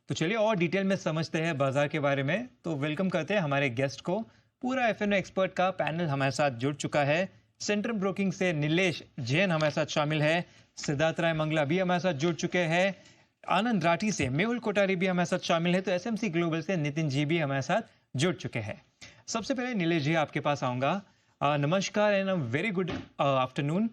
तो चलिए और डिटेल में समझते हैं बाजार के बारे में। तो वेलकम करते हैं हमारे गेस्ट को। पूरा एफएनओ एक्सपर्ट का पैनल हमारे साथ जुड़ चुका है। सेंट्रम ब्रोकिंग से नीलेश जैन हमारे साथ शामिल है। सिद्धार्थ राय मंगला भी हमारे साथ जुड़ चुके हैं। आनंद राठी से मेहुल कोठारी भी हमारे साथ शामिल है। तो एसएमसी ग्लोबल से नितिन जी भी हमारे साथ जुड़ चुके हैं। सबसे पहले नीलेश जी आपके पास आऊंगा। नमस्कार एंड वेरी गुड आफ्टरनून।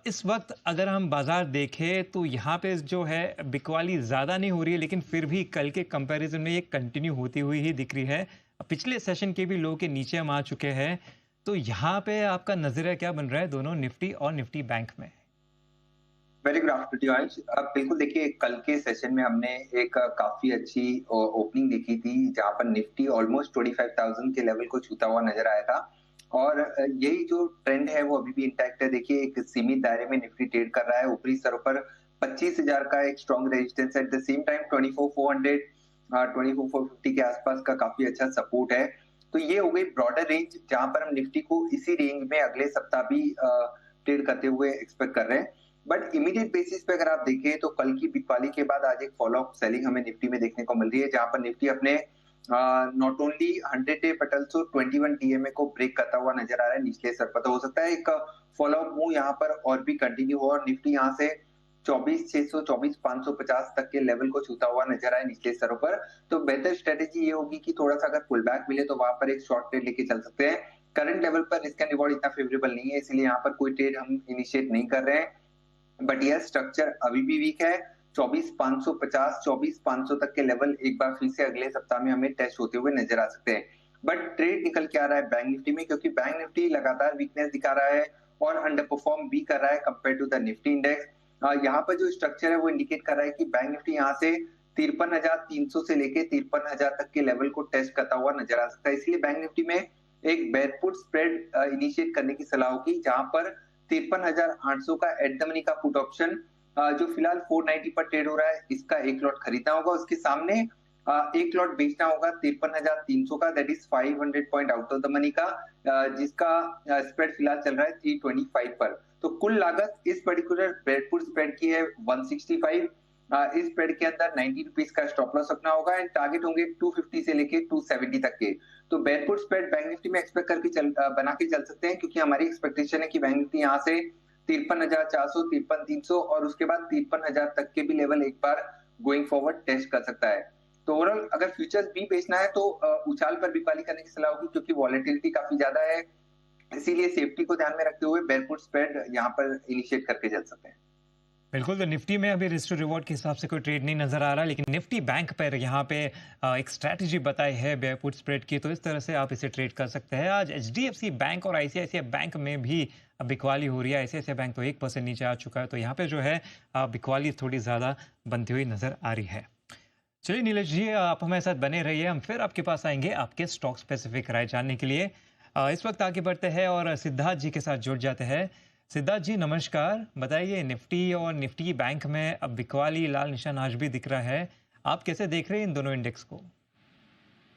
इस वक्त अगर हम बाजार देखें तो यहाँ पे जो है बिकवाली ज़्यादा नहीं हो रही है, लेकिन फिर भी कल के कंपैरिजन में ये कंटिन्यू होती हुई ही दिख रही है। पिछले सेशन के भी लो के नीचे हम आ चुके हैं। तो यहाँ पे आपका नजरिया क्या बन रहा है दोनों निफ्टी और निफ्टी बैंक में? वेरी गुड आफ्टरनून अंश। अब बिल्कुल देखिए, कल के सेशन में हमने एक काफी अच्छी ओपनिंग देखी थी जहां पर निफ्टी ऑलमोस्ट 25,000 के लेवल को छूता हुआ नजर आया था। और यही जो ट्रेंड है वो अभी भी इंटैक्ट है। देखिए, एक सीमित दायरे में निफ्टी ट्रेड कर रहा है। ऊपरी स्तरों पर 25,000 का एक strong resistance, at the same time 24,400 24,450 के आसपास का काफी अच्छा सपोर्ट है। तो ये हो गई ब्रॉडर रेंज जहां पर हम निफ्टी को इसी रेंज में अगले सप्ताह भी ट्रेड करते हुए एक्सपेक्ट कर रहे हैं। बट इमीडिएट बेसिस पे अगर आप देखें तो कल की बिकवाली के बाद आज एक फॉलो अप सेलिंग हमें निफ्टी में देखने को मिल रही है, जहां पर निफ्टी अपने not only 100 day but also 21 DMA को ब्रेक करता हुआ नजर आ रहा है निचले स्तर पर। तो हो सकता है एक फॉलो अप मूव यहाँ पर और भी कंटिन्यू हो और निफ्टी यहाँ से 24,600 24,550 तक के लेवल को छूता हुआ नजर आए निचले स्तरों पर। तो बेहतर स्ट्रेटेजी ये होगी कि थोड़ा सा अगर पुल बैक मिले तो वहां पर एक शॉर्ट ट्रेड लेके चल सकते हैं। करंट लेवल पर रिस्क एंड रिवॉर्ड इतना फेवरेबल नहीं है, इसलिए यहाँ पर कोई ट्रेड हम इनिशिएट नहीं कर रहे हैं। बट यह स्ट्रक्चर अभी भी वीक है। 24,550 24,500 तक के लेवल एक बार फिर से अगले सप्ताह में हमें टेस्ट होते हुए नजर आ सकते हैं। बट ट्रेड निकल के आ रहा है बैंक निफ्टी में, क्योंकि बैंक निफ्टी लगातार वीकनेस दिखा रहा है और अंडर परफॉर्म भी कर रहा है compare to the Nifty index. यहाँ पर जो स्ट्रक्चर है वो इंडिकेट कर रहा है कि बैंक निफ्टी यहाँ से 53,300 से लेके 53,000 तक के लेवल को टेस्ट करता हुआ नजर आ सकता है। इसलिए बैंक निफ्टी में एक बेयरफुट स्प्रेड इनिशिएट करने की सलाह होगी, जहां पर 53,800 का एट द मनी का पुट ऑप्शन जो फिलहाल 490 पर ट्रेड हो रहा है, इसका एक लॉट खरीदना होगा। उसके सामने एक लॉट बेचना होगा 53,300 का, that is 500 point out of the money का, जिसका स्प्रेड फिलहाल चल रहा है 325 पर। तो कुल लागत इस पर्टिकुलर बेयरफुट स्प्रेड की है 165। इस स्प्रेड के अंदर 90 रुपीज का स्टॉप लॉस रखना होगा एंड टारगेट होंगे 250 से लेके 270 तक के। तो बेयरफुट स्प्रेड बैंक निफ्टी में एक्सपेक्ट करके बना के चल सकते हैं, क्योंकि हमारी एक्सपेक्टेशन है कि बैंक निफ्टी यहाँ से 53,400 53,300 और उसके बाद 53,000 तक के भी लेवल एक बार गोइंग फॉरवर्ड टेस्ट कर सकता है। तो ओवरऑल अगर फ्यूचर्स भी बेचना है तो उछाल पर बिकवाली करने की सलाह होगी, क्योंकि वॉलेटिलिटी काफी ज्यादा है। इसीलिए सेफ्टी को ध्यान में रखते हुए बेयरफुट स्प्रेड यहाँ पर इनिशिएट करके चल सकते हैं। बिल्कुल। तो निफ्टी में अभी रिस्क टू रिवॉर्ड के हिसाब से कोई ट्रेड नहीं नजर आ रहा, लेकिन निफ्टी बैंक पर यहाँ पे एक स्ट्रैटेजी बताई है बेयरपुट स्प्रेड की, तो इस तरह से आप इसे ट्रेड कर सकते हैं। आज एचडीएफसी बैंक और आईसीआईसीआई बैंक में भी बिकवाली हो रही है। आईसीआईसीआई बैंक तो 1% नीचे आ चुका है, तो यहाँ पे जो है बिकवाली थोड़ी ज़्यादा बनती हुई नजर आ रही है। चलिए नीलेश जी, आप हमारे साथ बने रहिए। हम फिर आपके पास आएंगे आपके स्टॉक स्पेसिफिक राय जानने के लिए। इस वक्त आगे बढ़ते हैं और सिद्धार्थ जी के साथ जुड़ जाते हैं। सिद्धार्थ जी नमस्कार। बताइए, निफ्टी और निफ्टी बैंक में अब बिकवाली लाल निशान आज भी दिख रहा है। आप कैसे देख रहे हैं इन दोनों इंडेक्स को?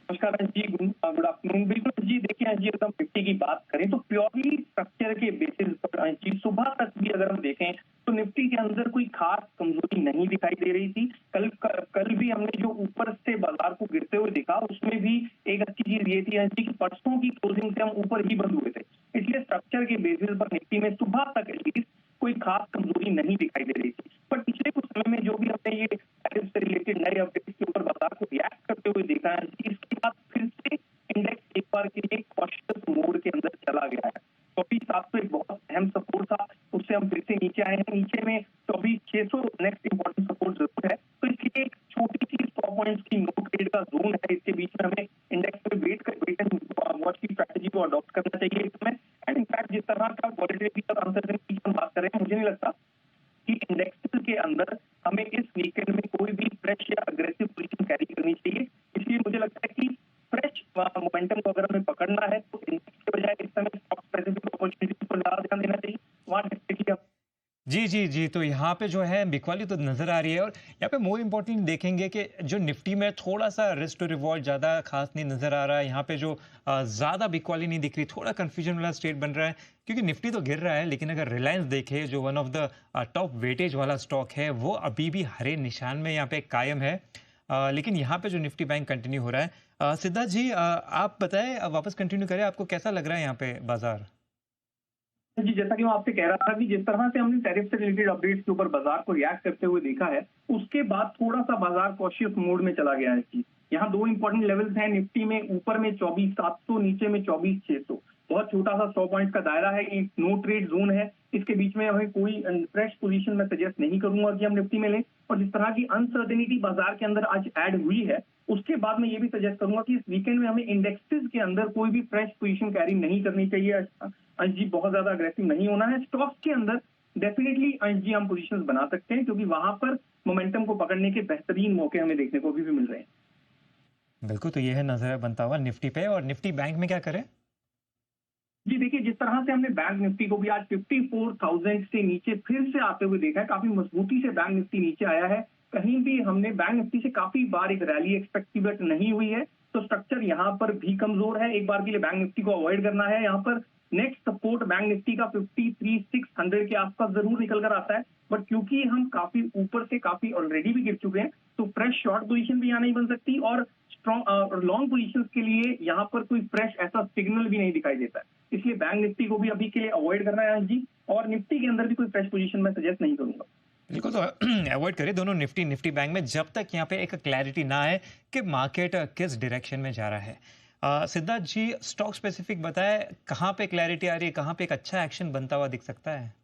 नमस्कार जी, गुड आफ्टरनून। बिल्कुल जी, देखिए जी, अगर हम निफ्टी की बात करें तो प्योरली स्ट्रक्चर के बेसिस पर जी सुबह तक भी अगर हम देखें तो निफ्टी के अंदर कोई खास कमजोरी नहीं दिखाई दे रही थी। कल भी हमने जो ऊपर से बाजार को गिरते हुए देखा, उसमें भी एक अच्छी चीज ये थी जी कि परसों की क्लोजिंग से हम ऊपर ही बंद हुए थे। इसलिए स्ट्रक्चर के बेसिस पर निफ्टी में सुबह तक एटलीस्ट कोई खास कमजोरी नहीं दिखाई दे रही थी। पर पिछले कुछ समय में जो भी हमने ये टैरिफ से रिलेटेड नए अपडेट्स के ऊपर बाजार को रिएक्ट करते हुए देखा है, इसके बाद फिर से इंडेक्स एक बार के लिए कॉशियस मोड के अंदर चला गया है। 24,700 एक बहुत अहम सपोर्ट था, उससे हम फिर से नीचे आए हैं। नीचे में 24,600 नेक्स्ट इंपॉर्टेंट सपोर्ट जरूर है। तो इसलिए एक छोटी सी 100 पॉइंट्स की नो ट्रेड का जोन है, इसके बीच में हमें इंडेक्स पे वेट एंड वॉच की स्ट्रैटेजी को अडॉप्ट करना चाहिए इस समय। एंड इनफैक्ट जिस तरह का वॉलेटिलिटी और अनसर्टेनिटी की हम बात कर रहे हैं, मुझे नहीं लगता कि इंडेक्स के अंदर हमें इस वीकेंड में कोई भी फ्रेश या अग्रेसिव पोजीशन कैरी करनी चाहिए। इसलिए मुझे लगता है कि फ्रेश मोमेंटम को अगर हमें पकड़ना है तो इंडेक्स के बजाय इस समय स्टॉक स्पेसिफिक अपॉर्चुनिटीज पर ज्यादा ध्यान देना चाहिए। वहां डेफिनेटली जी, जी, जी। तो यहाँ पे जो है बिकवाली तो नज़र आ रही है, और यहाँ पे मोर इम्पोर्टेंट देखेंगे कि जो निफ्टी में थोड़ा-सा रिस्क टू रिवॉर्ड ज़्यादा खास नहीं नज़र आ रहा है। यहाँ पे जो ज़्यादा बिकवाली नहीं दिख रही, थोड़ा कन्फ्यूजन वाला स्टेट बन रहा है, क्योंकि निफ्टी तो गिर रहा है, लेकिन अगर रिलायंस देखें जो one of the top weightage वाला स्टॉक है, वो अभी भी हरे निशान में यहाँ पे कायम है। लेकिन यहाँ पे जो निफ्टी बैंक कंटिन्यू हो रहा है, सिद्धार्थ जी आप बताएं, वापस कंटिन्यू करें, आपको कैसा लग रहा है यहाँ पे बाजार? जी, जैसा कि मैं आपसे कह रहा था कि जिस तरह से हमने टैरिफ से रिलेटेड अपडेट्स के ऊपर बाजार को रिएक्ट करते हुए देखा है, उसके बाद थोड़ा सा बाजार कॉशियस मोड में चला गया है जी। यहाँ दो इंपॉर्टेंट लेवल्स हैं निफ्टी में, ऊपर में 24,700, नीचे में 24,600। बहुत छोटा सा 100 पॉइंट का दायरा है, ये नो ट्रेड जोन है। इसके बीच में हमें कोई फ्रेश पोजीशन मैं सजेस्ट नहीं करूंगा कि हम निफ्टी में लें। और जिस तरह की अनसर्टेनिटी बाजार के अंदर आज ऐड हुई है, उसके बाद मैं ये भी सजेस्ट करूंगा कि इस वीकेंड में हमें इंडेक्सेस के अंदर कोई भी फ्रेश पोजीशन कैरी नहीं करनी चाहिए। अंश जी, बहुत ज्यादा अग्रेसिव नहीं होना है। स्टॉक्स के अंदर डेफिनेटली अंश जी हम पोजीशंस बना सकते हैं, क्योंकि वहां पर मोमेंटम को पकड़ने के बेहतरीन मौके हमें देखने को अभी भी मिल रहे हैं। बिल्कुल, तो ये है नजर बनता हुआ निफ्टी पे। और निफ्टी बैंक में क्या करें? जी देखिए, जिस तरह से हमने बैंक निफ्टी को भी आज 54,000 से नीचे फिर से आते हुए देखा है, काफी मजबूती से बैंक निफ्टी नीचे आया है। कहीं भी हमने बैंक निफ्टी से काफी बार एक रैली एक्सपेक्टेड नहीं हुई है, तो स्ट्रक्चर यहाँ पर भी कमजोर है। एक बार के लिए बैंक निफ्टी को अवॉइड करना है। यहाँ पर नेक्स्ट सपोर्ट बैंक निफ्टी का 53,600 के आसपास जरूर निकल कर आता है, बट क्योंकि हम काफी ऊपर से काफी ऑलरेडी भी गिर चुके हैं, तो फ्रेश शॉर्ट पोजीशन भी यहाँ नहीं बन सकती, और स्ट्रॉन्ग लॉन्ग पोजीशंस के लिए यहाँ पर कोई फ्रेश ऐसा सिग्नल भी नहीं दिखाई देता है। इसलिए बैंक निफ्टी को भी अभी के लिए अवॉइड करना है जी, और निफ्टी के अंदर भी कोई फ्रेश पोजीशन मैं सजेस्ट नहीं करूंगा। बिल्कुल, तो अवॉइड करें दोनों निफ्टी बैंक में, जब तक यहाँ पे एक क्लैरिटी ना आए कि मार्केट किस डायरेक्शन में जा रहा है। सिद्धार्थ जी, स्टॉक स्पेसिफिक बताएं, कहाँ पे क्लैरिटी आ रही है, कहाँ पे एक अच्छा एक्शन बनता हुआ दिख सकता है?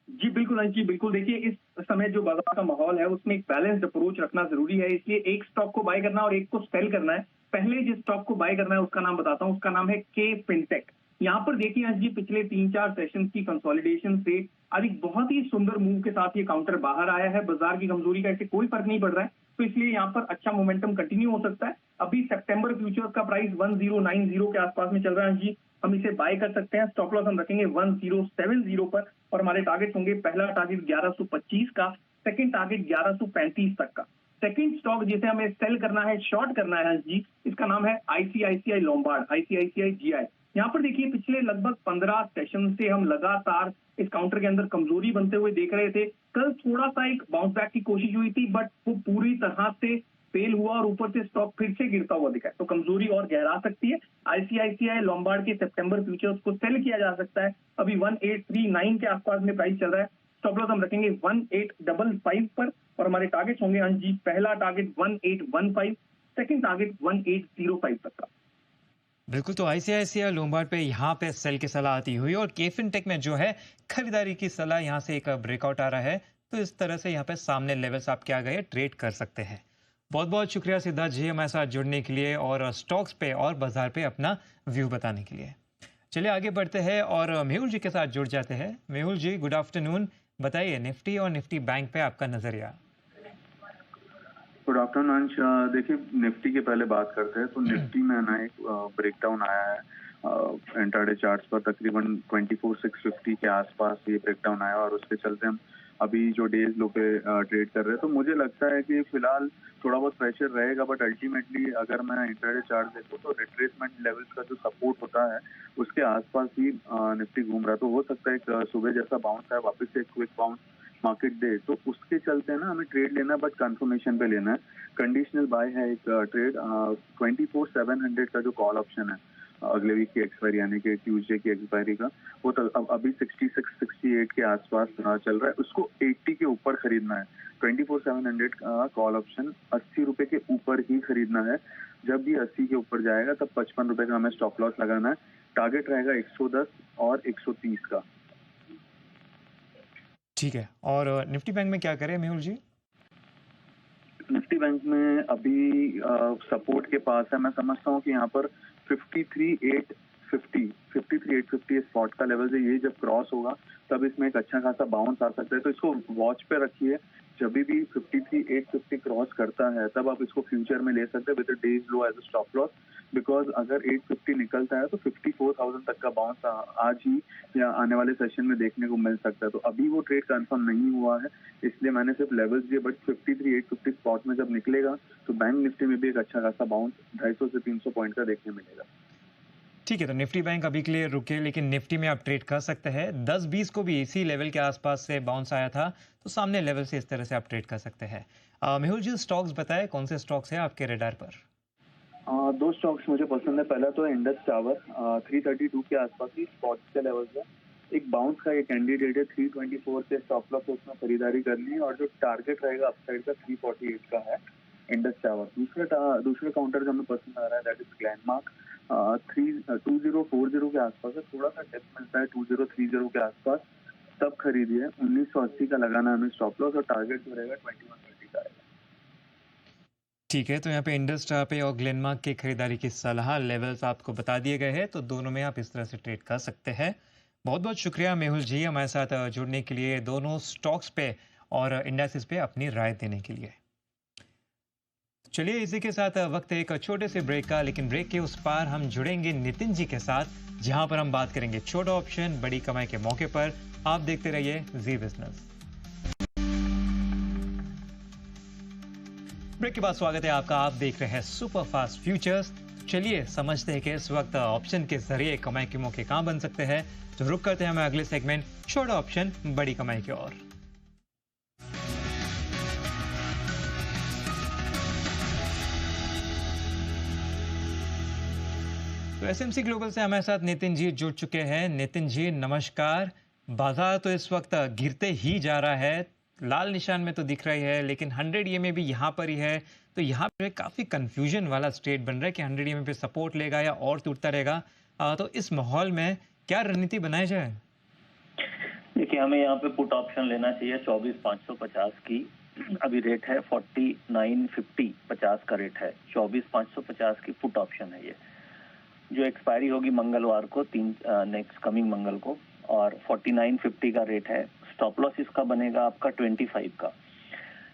जी बिल्कुल अंश जी, बिल्कुल। देखिए, इस समय जो बाजार का माहौल है उसमें एक बैलेंस्ड अप्रोच रखना जरूरी है, इसलिए एक स्टॉक को बाय करना और एक को सेल करना है। पहले जिस स्टॉक को बाय करना है उसका नाम बताता हूँ, उसका नाम है के फिनटेक। यहाँ पर देखिए अंश जी, पिछले 3-4 सेशन की कंसोलिडेशन से आज एक बहुत ही सुंदर मूव के साथ ये काउंटर बाहर आया है। बाजार की कमजोरी का इससे कोई फर्क नहीं पड़ रहा है, तो इसलिए यहाँ पर अच्छा मोमेंटम कंटिन्यू हो सकता है। अभी सितंबर फ्यूचर्स का प्राइस 1090 के आसपास में चल रहा है अंश जी, हम इसे बाय कर सकते हैं। स्टॉप लॉस हम रखेंगे 1070 पर, और हमारे टारगेट होंगे, पहला टारगेट 1125 का, सेकंड टारगेट 1135 तक का। सेकंड स्टॉक जिसे हमें सेल करना है, शॉर्ट करना है जी, इसका नाम है आईसीआईसीआई लोम्बार्ड, आईसीआईसीआई जीआई। यहाँ पर देखिए, पिछले लगभग 15 सेशन से हम लगातार इस काउंटर के अंदर कमजोरी बनते हुए देख रहे थे। कल थोड़ा सा एक बाउंस बैक की कोशिश हुई थी, बट वो पूरी तरह से फेल हुआ और ऊपर से स्टॉक फिर से गिरता हुआ दिखा है, तो कमजोरी और गहरा सकती है। आईसीआईसीआई लोम्बार्ड के सितंबर फ्यूचर्स को सेल किया जा सकता है। अभी 1839 के आसपास में प्राइस चल रहा है। स्टॉप लॉस हम रखेंगे 1855 पर, और हमारे टारगेट होंगे अंश जी, पहला टारगेट 1815, सेकंड टारगेट 1805 तक का। बिल्कुल, तो आईसीआईसीआई लोम्बार्ड पे यहाँ पे सेल की सलाह आती हुई, और केफिनटेक में जो है खरीदारी की सलाह, यहाँ से एक ब्रेकआउट आ रहा है, तो इस तरह से यहाँ पे सामने लेवल्स आपके आ गए, ट्रेड कर सकते हैं। बहुत बहुत शुक्रिया सिद्धार्थ जी हमारे साथ जुड़ने के लिए और स्टॉक्स पे और बाजार पे अपना व्यू बताने के लिए। चलिए आगे बढ़ते हैं और मेहुल जी के साथ जुड़ जाते हैं। मेहुल जी, गुड आफ्टरनून। बताइए, निफ्टी और निफ्टी बैंक पे आपका नजरिया। गुड आफ्टरनून अंश। देखिए, निफ्टी के पहले बात करते हैं। तो निफ्टी में ना एक ब्रेकडाउन आया है इंट्राडे चार्ट्स पर, तकरीबन 24,650 के आसपास ये ब्रेकडाउन आया, और उसके चलते हम अभी जो डेज लो पे ट्रेड कर रहे हैं। तो मुझे लगता है कि फिलहाल थोड़ा बहुत प्रेशर रहेगा, बट अल्टीमेटली अगर मैं इंट्राडे चार्ट देखूं तो रिट्रेसमेंट लेवल्स का जो सपोर्ट होता है उसके आसपास ही निफ्टी घूम रहा है। तो हो सकता है एक सुबह जैसा बाउंस है, वापस से एक क्विक बाउंस मार्केट दे, तो उसके चलते ना हमें ट्रेड लेना है, बट कंफर्मेशन पे लेना है। कंडीशनल बाय है एक ट्रेड 24,700 का जो कॉल ऑप्शन है अगले वीक की एक्सपायरी, यानी कि ट्यूसडे की एक्सपायरी का, वो तो अभी 66-68 के आसपास चल रहा है। उसको 80 के ऊपर खरीदना है। 24,700 का कॉल ऑप्शन 80 रुपए के ऊपर ही खरीदना है। जब भी 80 के ऊपर जाएगा तब 55 रुपए का हमें स्टॉप लॉस लगाना है। टारगेट रहेगा 110 और 130 का। ठीक है, और निफ्टी बैंक में क्या करें मेहुल जी? निफ्टी बैंक में अभी सपोर्ट के पास है। मैं समझता हूँ कि यहाँ पर 53,850 स्पॉट का लेवल है। ये जब क्रॉस होगा तब इसमें एक अच्छा खासा बाउंस आ सकता है, तो इसको वॉच पे रखिए। जब भी 53,850 क्रॉस करता है तब आप इसको फ्यूचर में ले सकते हैं with days low as a stop loss, because अगर 850 निकलता है तो 54,000 तक का बाउंस आज ही या आने वाले सेशन में देखने को मिल सकता है। तो अभी वो ट्रेड कंफर्म नहीं हुआ है, इसलिए मैंने सिर्फ लेवल्स दिए, बट 53,850 स्पॉट में जब निकलेगा तो बैंक निफ्टी में भी एक अच्छा खासा बाउंस 250 से 300 पॉइंट का देखने मिलेगा। ठीक है, तो निफ्टी बैंक अभी के लिए रुके, लेकिन निफ्टी में आप ट्रेड कर सकते हैं। 10-20 को भी इसी लेवल के आसपास से बाउंस आया था, तो सामने लेवल से इस तरह से आप ट्रेड कर सकते हैं। मेहुल जी, स्टॉक्स बताएं, कौन से स्टॉक्स हैं आपके रडार पर? दो स्टॉक्स मुझे पसंद है। पहला तो इंडस टावर 332 के आसपास ही स्पॉट्स के लेवल पे एक बाउंस का ये कैंडिडेट है। 324 से स्टॉप लॉस उसमें खरीदारी करनी है और जो टारगेट रहेगा अपसाइड का 348 का है इंडस टावर। दूसरा काउंटर जो हमें पसंद आ रहा है दैट इज ग्लैंडमार्क 2040 के आसपास है। थोड़ा सा डेप्थ मिलता है 2030 के आसपास, तब खरीदिए। 1980 का लगाना है हमें स्टॉप लॉस और टारगेट जो रहेगा 2130 का रहेगा। ठीक है, तो यहाँ पे इंडस टावर पे और ग्लेनमार्क की खरीदारी की सलाह, लेवल्स आपको बता दिए गए हैं, तो दोनों में आप इस तरह से ट्रेड कर सकते हैं। बहुत बहुत शुक्रिया मेहुल जी हमारे साथ जुड़ने के लिए, दोनों स्टॉक्स पे और इंडेक्सेस पे अपनी राय देने के लिए। चलिए इसी के साथ वक्त है एक छोटे से ब्रेक का, लेकिन ब्रेक के उस पार हम जुड़ेंगे नितिन जी के साथ, जहां पर हम बात करेंगे छोटा ऑप्शन बड़ी कमाई के मौके पर। आप देखते रहिए जी बिजनेस। ब्रेक के बाद स्वागत है आपका, आप देख रहे हैं सुपर फास्ट फ्यूचर्स। चलिए समझते हैं कि इस वक्त ऑप्शन के जरिए कमाई के मौके कहां बन सकते हैं। तो रुक करते हैं हमें अगले सेगमेंट छोटा ऑप्शन बड़ी कमाई की ओर। तो एसएमसी ग्लोबल से हमारे साथ नितिन जी जुड़ चुके हैं। नितिन जी नमस्कार। बाजार तो इस वक्त गिरते ही जा रहा है, लाल निशान में तो दिख रही है, लेकिन 100 ईएमए भी यहाँ पर ही है। तो यहाँ पे काफी कंफ्यूजन वाला स्टेट बन रहा है कि 100 ईएमए पे सपोर्ट लेगा या और टूटता रहेगा। तो इस माहौल में क्या रणनीति बनाई जाए? देखिए, हमें यहाँ पे पुट ऑप्शन लेना चाहिए 24,550 की। अभी रेट है 49.50, 50 का रेट है। 24,550 की पुट ऑप्शन है ये, जो एक्सपायरी होगी मंगलवार को, नेक्स्ट कमिंग मंगल को, और 49.50 का रेट है। स्टॉप लॉस इसका बनेगा आपका 25 का,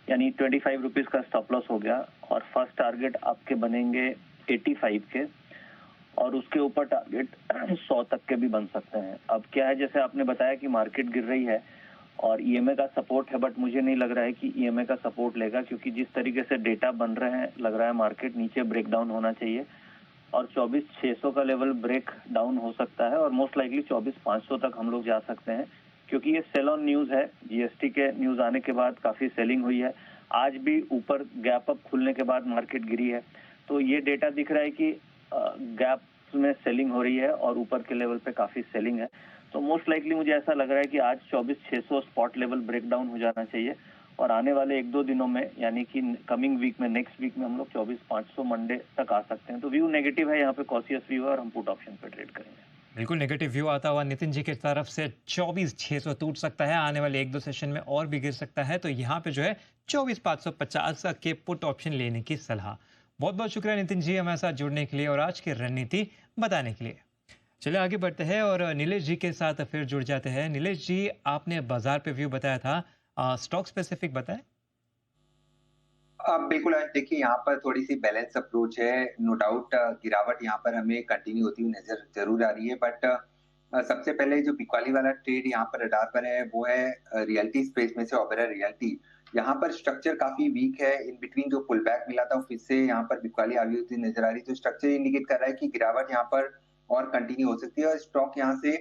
यानी 25 रुपीज का स्टॉप लॉस हो गया। और फर्स्ट टारगेट आपके बनेंगे 85 के, और उसके ऊपर टारगेट 100 तक के भी बन सकते हैं। अब क्या है, जैसे आपने बताया कि मार्केट गिर रही है और ईएमए का सपोर्ट है, बट मुझे नहीं लग रहा है कि ईएमए का सपोर्ट लेगा, क्योंकि जिस तरीके से डेटा बन रहे हैं लग रहा है मार्केट नीचे ब्रेक डाउन होना चाहिए और 24,600 का लेवल ब्रेक डाउन हो सकता है और मोस्ट लाइकली 24,500 तक हम लोग जा सकते हैं, क्योंकि ये सेल ऑन न्यूज है। जीएसटी के न्यूज आने के बाद काफी सेलिंग हुई है। आज भी ऊपर गैप अप खुलने के बाद मार्केट गिरी है। तो ये डेटा दिख रहा है कि गैप में सेलिंग हो रही है और ऊपर के लेवल पे काफी सेलिंग है। तो मोस्ट लाइकली मुझे ऐसा लग रहा है कि आज 24,600 स्पॉट लेवल ब्रेक डाउन हो जाना चाहिए और आने वाले 1-2 दिनों में, यानी कि कमिंग वीक में, नेक्स्ट वीक में हम लोग 24,500 मंडे तक आ सकते हैं। तो व्यू नेगेटिव है, यहाँ पे कॉशियस व्यू है और हम पुट ऑप्शन पे ट्रेड करेंगे। बिल्कुल नेगेटिव व्यू आता हुआ नितिन जी की तरफ से 24,600 टूट सकता है, आने वाले 1-2 सेशन में और भी गिर सकता है। तो यहाँ पे जो है 24,550 के पुट ऑप्शन लेने की सलाह। बहुत बहुत शुक्रिया नितिन जी हमारे साथ जुड़ने के लिए और आज की रणनीति बताने के लिए। चलिए आगे बढ़ते हैं और नीलेश जी के साथ फिर जुड़ जाते हैं। नीलेश जी, आपने बाजार पे व्यू बताया था, स्टॉक स्पेसिफिक बताएं। बिल्कुल आज देखिए यहाँ पर थोड़ी सी बैलेंस अप्रोच है। नो डाउट गिरावट यहाँ पर हमें कंटिन्यू होती हुई नजर जरूर आ रही है, बट सबसे पहले जो बिकवाली वाला ट्रेड यहाँ पर रडार पर है वो है रियलिटी स्पेस में से ओबेरॉय रियल्टी। यहाँ पर स्ट्रक्चर काफी वीक है। इन बिटवीन जो पुल बैक मिला था फिर से यहाँ पर बिकवाली आगे होती नजर आ रही है। तो स्ट्रक्चर इंडिकेट कर रहा है कि गिरावट यहाँ पर और कंटिन्यू हो सकती है और स्टॉक यहाँ से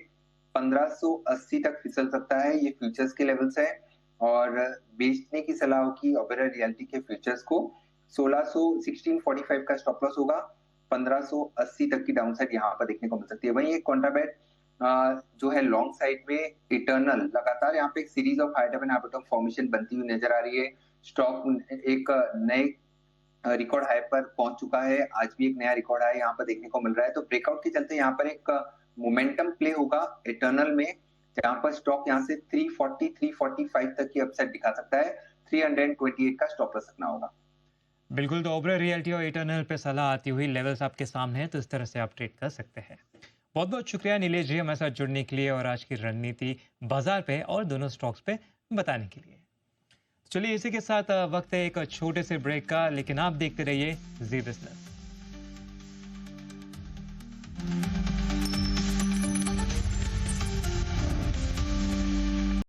1580 तक फिसल सकता है। ये फ्यूचर्स के लेवल्स है और बेचने की सलाह होगी ओबेरॉय रियल्टी के फ्यूचर्स को। 1645 का स्टॉप लॉस होगा, 1580 तक की डाउन साइड यहाँ पर देखने को मिल सकती है। वहीं एक कॉन्ट्राबैट जो है लॉन्ग साइड में इटर्नल, लगातार यहाँ पे एक series of high and high formation बनती हुई नजर आ रही है। स्टॉक एक नए रिकॉर्ड हाई पर पहुंच चुका है। आज भी एक नया रिकॉर्ड हाई यहाँ पर देखने को मिल रहा है। तो ब्रेकआउट के चलते यहाँ पर एक मोमेंटम प्ले होगा इटर्नल में, जहां पर स्टॉक यहां से 340 345 तक की अपसाइड दिखा सकता है। 328 का स्टॉप लॉस रखना होगा। बिल्कुल, तो ओबेरॉय रियल्टी और इटर्नल पे सलाह आती हुई, लेवल्स आपके सामने है, तो इस तरह से आप ट्रेड कर सकते हैं। बहुत बहुत शुक्रिया नीलेश जी हमारे साथ जुड़ने के लिए और आज की रणनीति बाजार पे और दोनों स्टॉक्स पे बताने के लिए। चलिए इसी के साथ वक्त है एक छोटे से ब्रेक का, लेकिन आप देखते रहिए जी बिजनेस।